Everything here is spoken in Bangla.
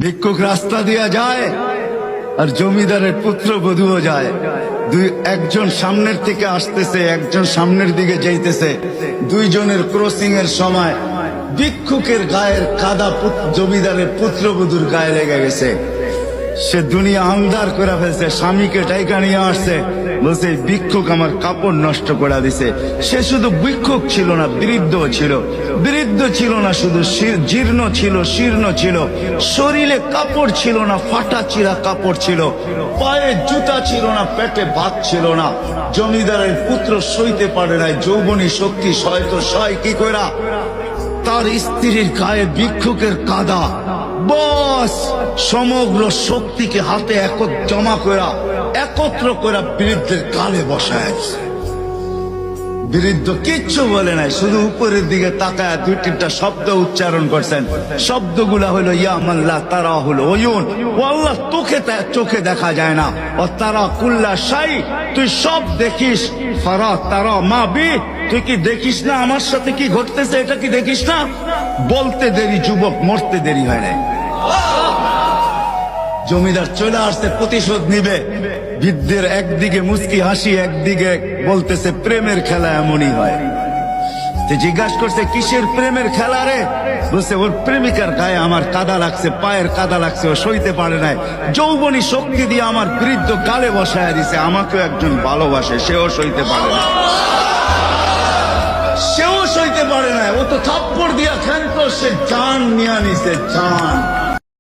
ভিক্ষুক রাস্তা দিয়া যায় আর জমিদারের পুত্রবধূও যায়। একজন সামনের থেকে আসতেছে, একজন সামনের দিকে যাইতেছে। দুইজনের ক্রসিং এর সময় ভিক্ষুকের গায়ের কাদা জমিদারের পুত্রবধূর গায়ে লেগে গেছে। সে দুনিয়া আন্ধার করে ফেলছে, স্বামীকে টাইকা নিয়ে আসছে, বলছে ভিক্ষুক আমার কাপড় নষ্ট করে দিছে। সে শুধু ভিক্ষুক ছিল না, বৃদ্ধ ছিল। বৃদ্ধ ছিল না শুধু, জীর্ণ ছিল, শীর্ণ ছিল। শরীরে কাপড় ছিল না, ফাটা চিরা কাপড় ছিল। পায়ে জুতা ছিল না, পেটে ভাত ছিল না। জমিদারের পুত্র সইতে পারে নাই, যৌবনী শক্তি সয় কি কইরা তার স্ত্রীর গায়ে ভিক্ষুকের কাদা, বস সমগ্র শক্তিকে হাতে একত্র করে বৃদ্ধের গালে বসায়। বৃদ্ধ কিচ্ছু বলে নাই, শুধু উপরের দিকে তাকায় দুই তিনটা শব্দ উচ্চারণ করছেন। শব্দগুলা হলো ইয়া মাল্লা তারা হলো ওয়ুন, ও আল্লাহ চোখে দেখা যায় না। ও তারা কুল্লা শাই, তুই সব দেখিস। ফারা তারা মা বি, তুই কি দেখিস না আমার সাথে কি ঘটতেছে? এটা কি দেখিস না? বলতে দেরি যুবক, মরতে দেরি হয় নাই। জমিদার চলে আসছে, প্রতিশোধ নিবে। বৃদ্ধের একদিকে মুস্কি হাসি, একদিকে বলতেছে প্রেমের খেলা এমনই হয়। জিজ্ঞাসা করছে কিসের প্রেমের খেলা রে? বলছে ওর প্রেমিকার গায়ে আমার কাদা লাগছে, পায়ের কাদা লাগছে, ও সইতে পারে নাই। যৌবনী শক্তি দিয়ে আমার বৃদ্ধ গালে বসায় দিছে। আমাকেও একজন ভালোবাসে, সেও সইতে পারে না, সেও সইতে পারে না। ও তো থাপ্পড় দিয়া খেলতো, সে জান নিয়ে নিছে, জান।